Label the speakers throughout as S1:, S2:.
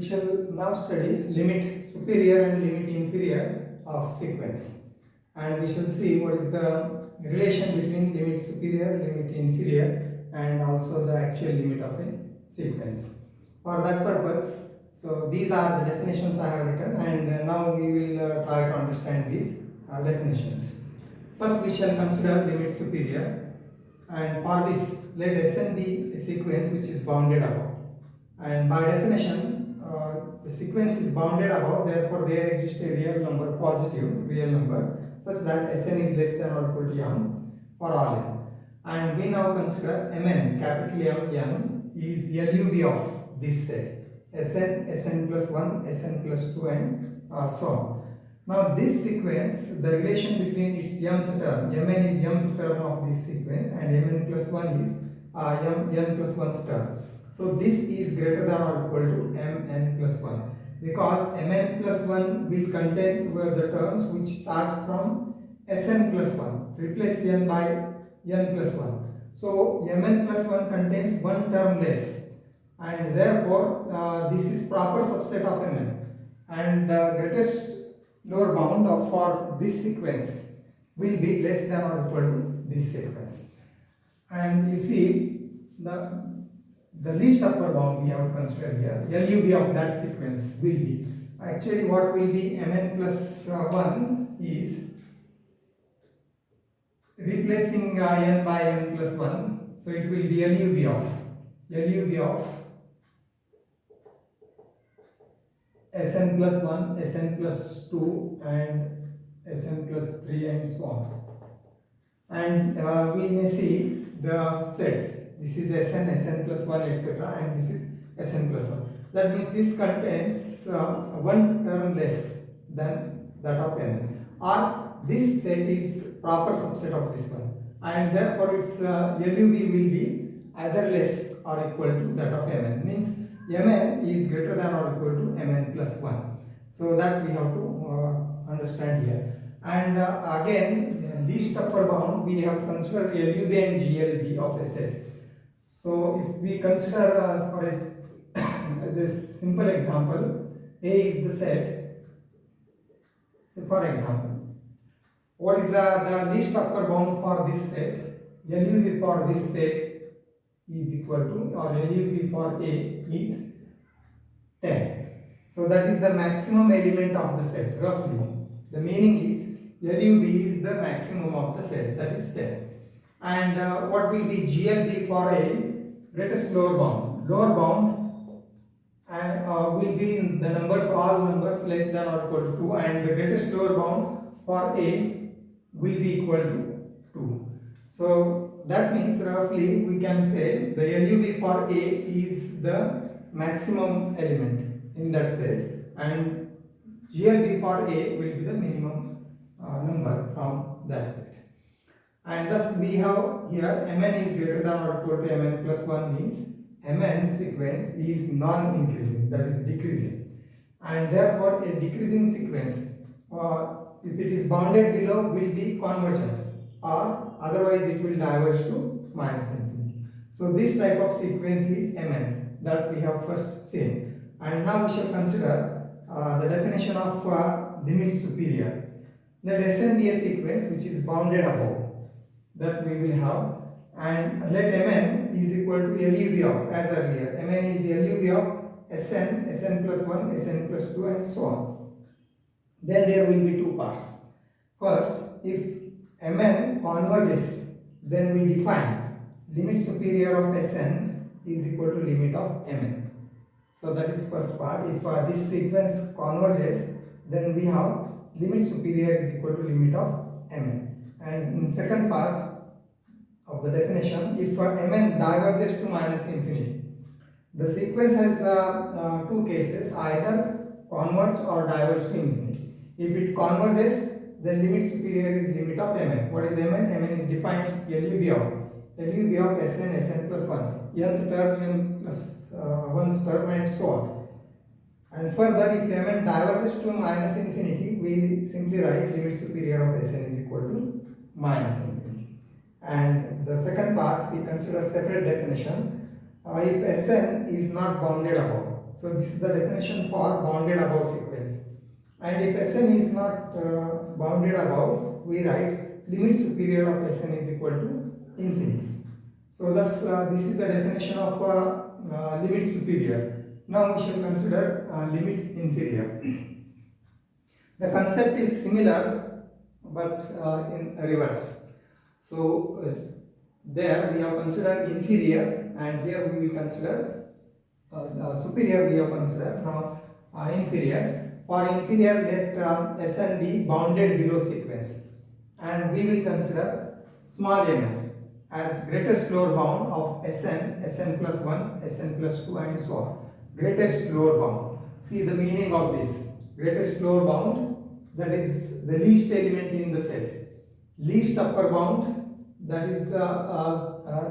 S1: We shall now study limit superior and limit inferior of sequence, and we shall see what is the relation between limit superior, limit inferior, and also the actual limit of a sequence. For that purpose, so these are the definitions I have written, and now we will try to understand these definitions. First, we shall consider limit superior, and for this, let Sn be a sequence which is bounded above. And by definition, the sequence is bounded above, therefore there exists a real number, positive real number, such that Sn is less than or equal to m for all n. And we now consider Mn, capital M is LUB of this set. Sn plus 1, Sn plus 2, and so on. Now this sequence, the relation between its mth term, Mn is mth term of this sequence, and Mn plus 1 is n plus 1th term. So this is greater than or equal to Mn plus 1, because Mn plus 1 will contain the terms which starts from Sn plus 1. Replace n by n plus 1. So Mn plus 1 contains one term less, and therefore this is proper subset of Mn, and the greatest lower bound for this sequence will be less than or equal to this sequence. And you see the least upper bound we have to consider here, LUB of that sequence will be, actually what will be Mn plus 1 is replacing n by n plus 1, so it will be LUB of Sn plus 1, Sn plus 2, and Sn plus 3, and so on. And we may see the sets. This is Sn plus 1, etc., and this is Sn plus 1. That means this contains one term less than that of Mn, or this set is proper subset of this one, and therefore its LUB will be either less or equal to that of Mn. Means Mn is greater than or equal to Mn plus 1. So that we have to understand here. And again, least upper bound we have considered LUB and GLB of a set. So if we consider as a simple example, A is the set. So for example, what is the least upper bound for this set? LUB for this set is equal to, or LUB for A is 10. So that is the maximum element of the set, roughly. The meaning is LUB is the maximum of the set, that is 10. And what will be GLB for A? Greatest lower bound. Lower bound will be in the numbers, all numbers less than or equal to 2, and the greatest lower bound for A will be equal to 2. So that means roughly we can say the LUB for A is the maximum element in that set, and GLB for A will be the minimum number from that set. And thus we have here Mn is greater than or equal to Mn plus 1 means Mn sequence is non-increasing, that is decreasing, and therefore a decreasing sequence, if it is bounded below, will be convergent, or otherwise it will diverge to minus infinity. So this type of sequence is Mn that we have first seen. And now we shall consider the definition of limit superior. Let Sn be a sequence which is bounded above, that we will have, and let Mn is equal to LUB of, as earlier, Mn is LUB of Sn plus 1, Sn plus 2, and so on. Then there will be two parts. First, if Mn converges, then we define limit superior of Sn is equal to limit of Mn. So that is first part. If this sequence converges, then we have limit superior is equal to limit of Mn. And in second part of the definition, if Mn diverges to minus infinity, the sequence has two cases, either converge or diverge to infinity. If it converges, then limit superior is limit of Mn. What is Mn? Mn is defined LUB of Sn plus 1, nth term, n plus 1th term, and so on. And further, if Mn diverges to minus infinity, we simply write limit superior of Sn is equal to minus infinity. And the second part, we consider separate definition. If Sn is not bounded above, So this is the definition for bounded above sequence. And if Sn is not bounded above, we write limit superior of Sn is equal to infinity. So thus this is the definition of limit superior. Now we shall consider limit inferior. The concept is similar but in reverse. So there we have considered inferior, and here we will consider superior. We have considered now inferior. For inferior, let Sn be bounded below sequence, and we will consider small mn as greatest lower bound of Sn plus 1, Sn plus 2 and so on. Greatest lower bound. See the meaning of this. Greatest lower bound, that is the least element in the set. Least upper bound, that is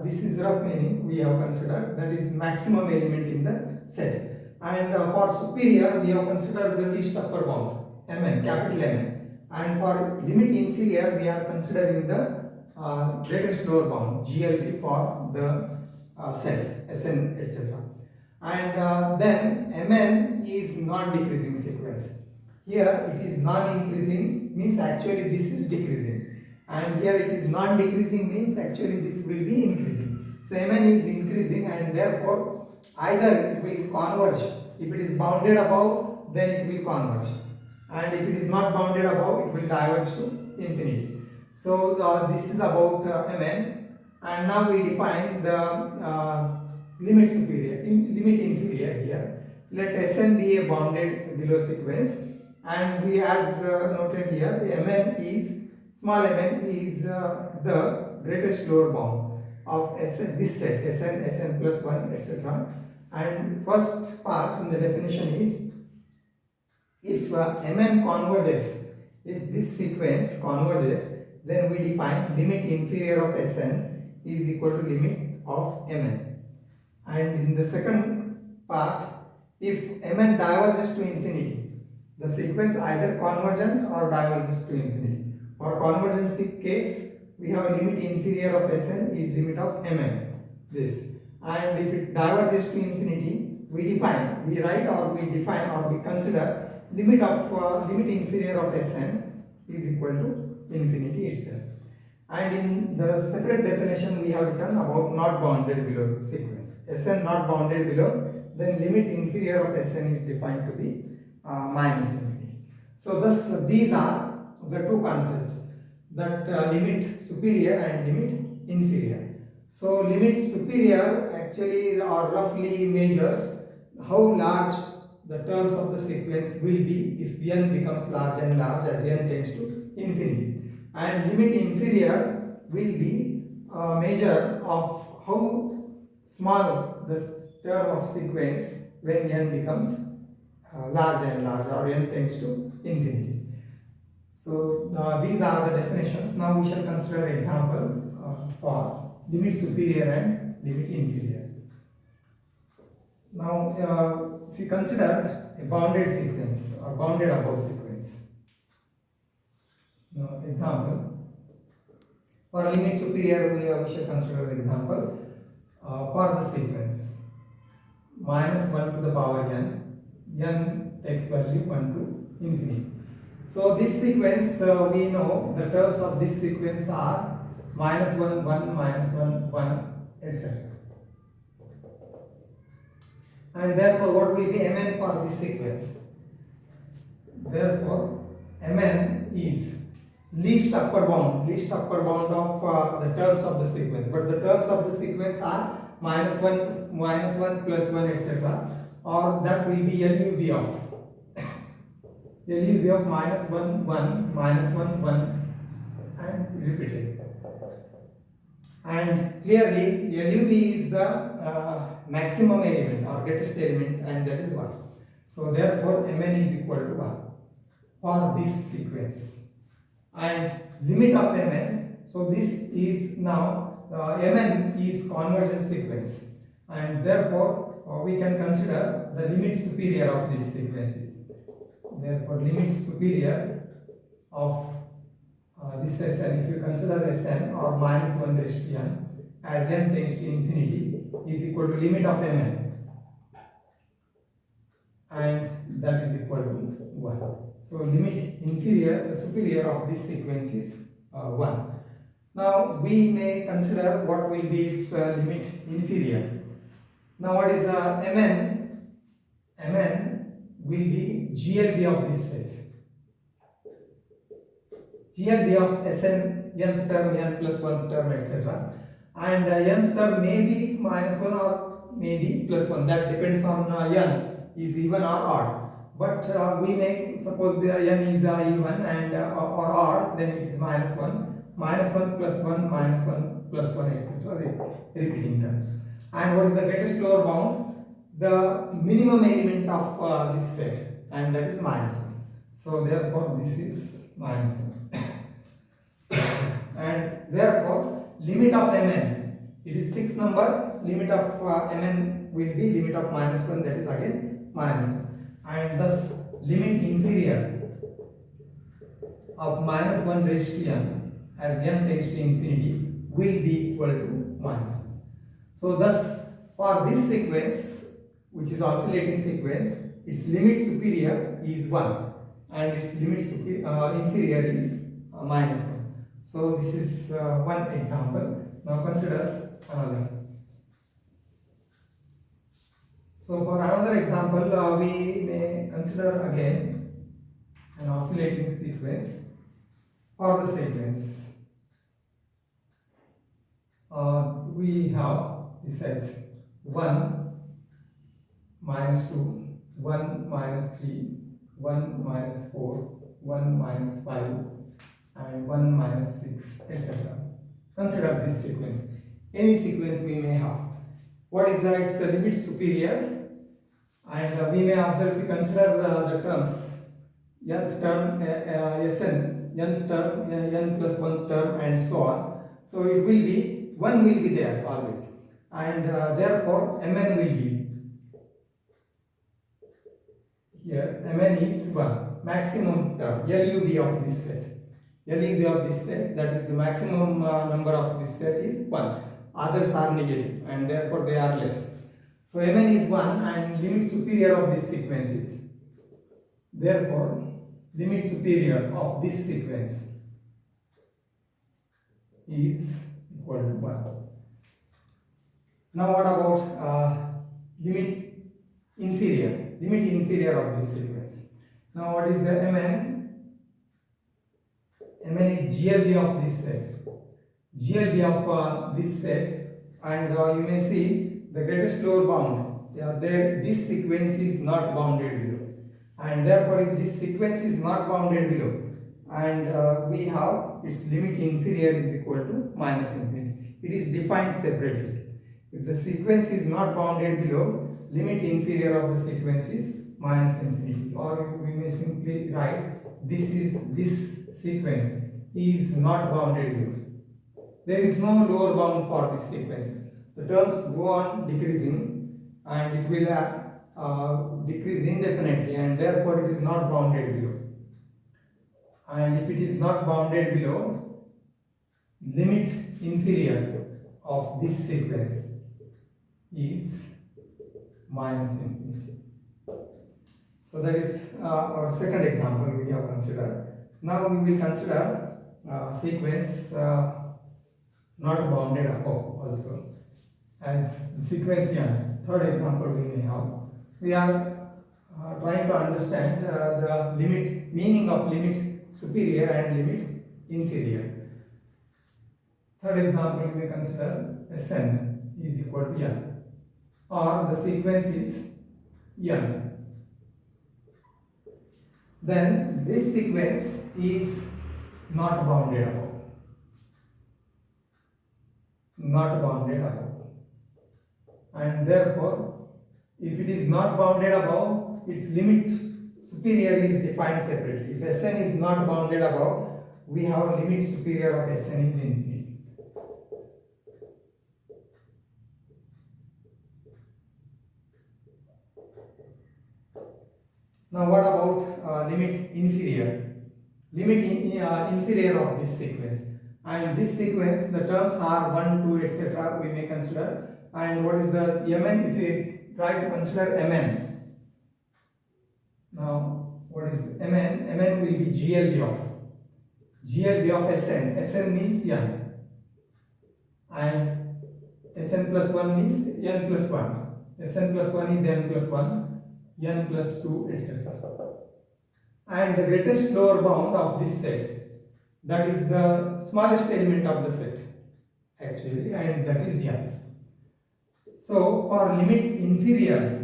S1: this is rough meaning we have considered, that is maximum element in the set. And for superior we have considered the least upper bound, Mn, capital Mn. And for limit inferior we are considering the greatest lower bound, GLB, for the set Sn etc. And then Mn is non-decreasing sequence. Here it is non-increasing, means actually this is decreasing, and here it is non-decreasing, means actually this will be increasing. So Mn is increasing, and therefore either it will converge. If it is bounded above, then it will converge, and if it is not bounded above, it will diverge to infinity. So this is about Mn, and now we define the limit superior, limit inferior here. Let Sn be a bounded below sequence, and we, as noted here, Mn is, small mn is the greatest lower bound of Sn, this set Sn, Sn plus 1 etc. And first part in the definition is, if Mn converges, if this sequence converges, then we define limit inferior of Sn is equal to limit of Mn. And in the second part, if Mn diverges to infinity, the sequence either convergent or diverges to infinity. For convergence case, we have a limit inferior of Sn is limit of Mn, this. And if it diverges to infinity, we define, we write or we define or we consider limit of limit inferior of Sn is equal to infinity itself. And in the separate definition we have written about not bounded below sequence. Sn not bounded below, then limit inferior of Sn is defined to be minus infinity. So thus these are the two concepts, that limit superior and limit inferior. So limit superior actually or roughly measures how large the terms of the sequence will be if n becomes large and large as n tends to infinity. And limit inferior will be a measure of how small the term of sequence when n becomes large and large, or n tends to infinity. So these are the definitions. Now we shall consider example for limit superior and limit inferior. Now if you consider a bounded sequence or bounded above sequence. Now example, for limit superior we shall consider the example for the sequence minus 1 to the power n takes value 1 to infinity. So this sequence we know the terms of this sequence are minus 1, 1, minus 1, 1, etc. And therefore what will be Mn for this sequence? Therefore Mn is least upper bound of the terms of the sequence, but the terms of the sequence are minus 1, plus 1, etc. or that will be LUB of minus 1, 1, minus 1, 1 and repeated. And clearly LUB is the maximum element or greatest element, and that is 1. So therefore Mn is equal to 1 for this sequence. And limit of Mn, so this is now Mn is convergent sequence, and therefore we can consider the limit superior of these sequences. Therefore limit superior of this Sn, if you consider Sn or minus 1 raised to n as n tends to infinity, is equal to limit of Mn. and that is equal to 1. So limit inferior, superior of this sequence is 1. Now we may consider what will be its limit inferior. Now what is Mn? Mn will be GLB of this set. GLB of Sn, nth term, n plus 1th term, etc. And nth term may be minus 1 or may be plus 1. That depends on n is even or odd. But we may suppose the n is even and or odd, then it is minus 1. Minus 1 plus 1, minus 1 plus 1, etc. Repeating terms. And what is the greatest lower bound? The minimum element of this set, and that is minus 1. So therefore this is minus 1. And therefore limit of Mn, it is fixed number, limit of Mn will be limit of minus 1, that is again minus 1. And thus limit inferior of minus 1 raised to n as n tends to infinity will be equal to minus 1. So thus for this sequence, which is oscillating sequence, its limit superior is 1 and its limit inferior is minus 1. So this is one example. Now consider another. So for another example, we may consider again an oscillating sequence for the sequence. We have this as 1 minus 2, 1 minus 3, 1 minus 4, 1 minus 5, and 1 minus 6, etc. Consider this sequence. Any sequence we may have. What is its limit superior? And we may observe, we consider the terms nth term Sn, nth term n plus 1th term, and so on. So it will be 1 will be there always, and therefore Mn will be here. Mn is 1, maximum term, LUB of this set. LUB of this set, that is the maximum number of this set is 1. Others are negative and therefore they are less. So Mn is 1 and limit superior of this sequence is. Therefore, limit superior of this sequence is equal to 1. Now what about limit inferior? Limit inferior of this sequence. Now what is the Mn? Mn is GLB of this set. GLB of this set, and you may see the greatest lower bound. There, this sequence is not bounded below, and therefore if this sequence is not bounded below, and we have its limit inferior is equal to minus infinity. It is defined separately. If the sequence is not bounded below, limit inferior of the sequence is minus infinity. Or we may simply write this sequence is not bounded below. There is no lower bound for this sequence. The terms go on decreasing and it will decrease indefinitely, and therefore it is not bounded below. And if it is not bounded below, limit inferior of this sequence is minus infinity. So that is our second example we have considered. Now we will consider sequence not bounded above also as sequence n. Third example we may have. We are trying to understand the limit, meaning of limit superior and limit inferior. Third example we may consider Sn is equal to n, or the sequence is n. Then this sequence is not bounded above. Not bounded above. And therefore, if it is not bounded above, its limit superior is defined separately. If Sn is not bounded above, we have limit superior of Sn is infinity. Now what about limit inferior? Limit inferior of this sequence. And this sequence, the terms are 1, 2, etc. we may consider. And what is the Mn? If we try to consider Mn, Now what is Mn? Mn will be GLB of Sn. Sn means n, and Sn plus 1 means n plus 1. Sn plus 1 is n plus 1, n plus 2, etc. And the greatest lower bound of this set, that is the smallest element of the set actually, and that is n. So for limit inferior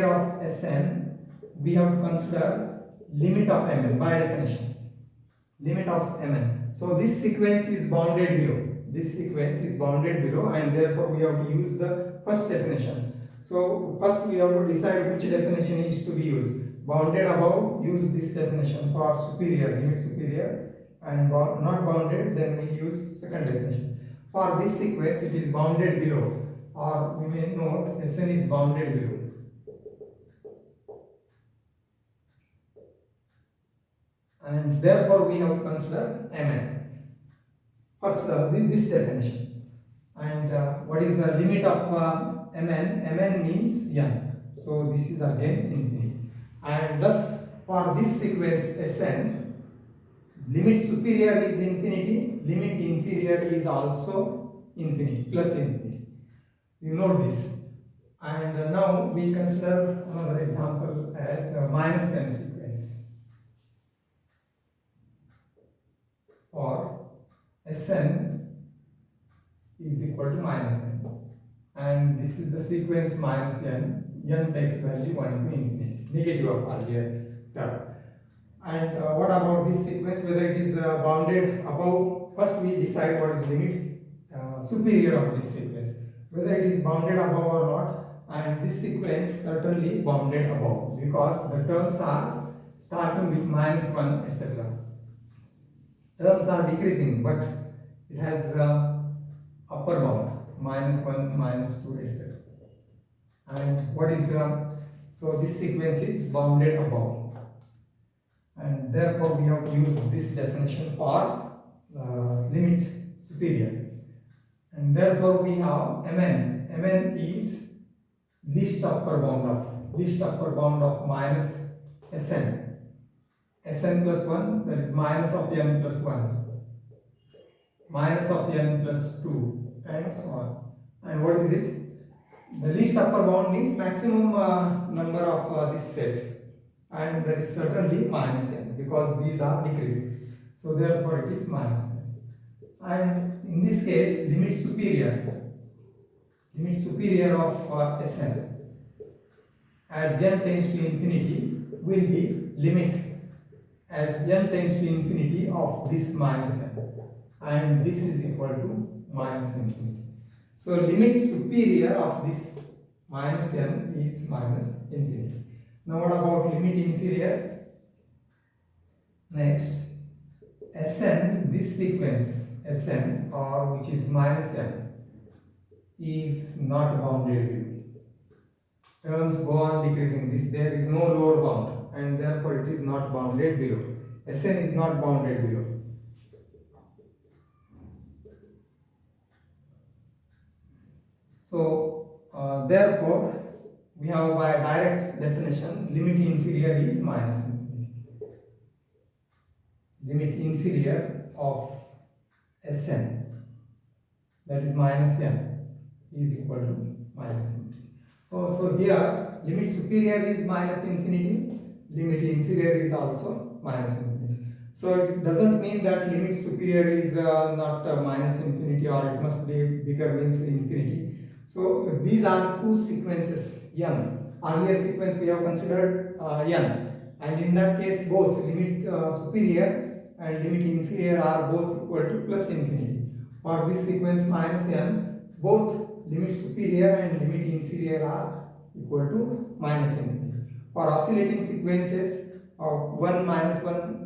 S1: of Sn, we have to consider limit of Mn by definition. Limit of Mn. So this sequence is bounded below. And therefore we have to use the first definition. So first we have to decide which definition is to be used. Bounded above, use this definition for superior, limit superior, and not bounded, then we use second definition. For this sequence it is bounded below, or we may note Sn is bounded below. And therefore we have to consider Mn. First this definition. And what is the limit of Mn? Mn means n. So this is again infinity. And thus for this sequence Sn, limit superior is infinity, limit inferior is also infinity, plus infinity. You note this. And now we consider another example as minus n sequence. Or Sn is equal to minus n, and this is the sequence minus n. N takes value 1 to infinity, negative of earlier term. And what about this sequence, whether it is bounded above? First we decide what is limit superior of this sequence, whether it is bounded above or not. And this sequence certainly bounded above, because the terms are starting with minus 1, etc. Terms are decreasing, but it has upper bound, minus 1, minus 2, etc. And what is so this sequence is bounded above, and therefore we have to use this definition for limit superior. And therefore we have Mn is least upper bound of minus Sn plus 1, that is minus of n plus 1, minus of n plus 2, and so on. And what is it? The least upper bound means maximum number of this set, and that is certainly minus n, because these are decreasing. So therefore it is minus n. And in this case, limit superior of Sn as n tends to infinity will be limit as n tends to infinity of this minus n, and this is equal to minus infinity. So limit superior of this minus n is minus infinity. Now what about limit inferior? Next, Sn, this sequence Sn, or which is minus n, is not bounded. Terms go on decreasing. There is no lower bound, and therefore it is not bounded below. Sn is not bounded below. So therefore we have by direct definition limit inferior is minus infinity. Limit inferior of Sn, that is minus n, is equal to minus infinity. So here limit superior is minus infinity, limit inferior is also minus infinity. So it doesn't mean that limit superior is not minus infinity, or it must be bigger means infinity. So these are two sequences n. Earlier sequence we have considered n, and in that case both limit superior and limit inferior are both equal to plus infinity. For this sequence minus n, both limit superior and limit inferior are equal to minus infinity. For oscillating sequences of 1 minus 1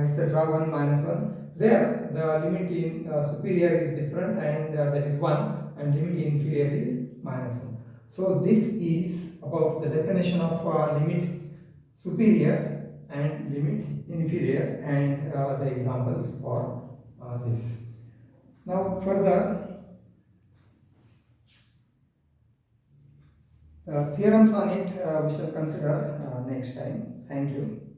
S1: etc., 1 minus 1, there the limit in superior is different, and that is 1, and limit inferior is minus 1. So this is about the definition of limit superior and limit inferior, and the examples for this. Now further, Theorems on it we shall consider next time. Thank you.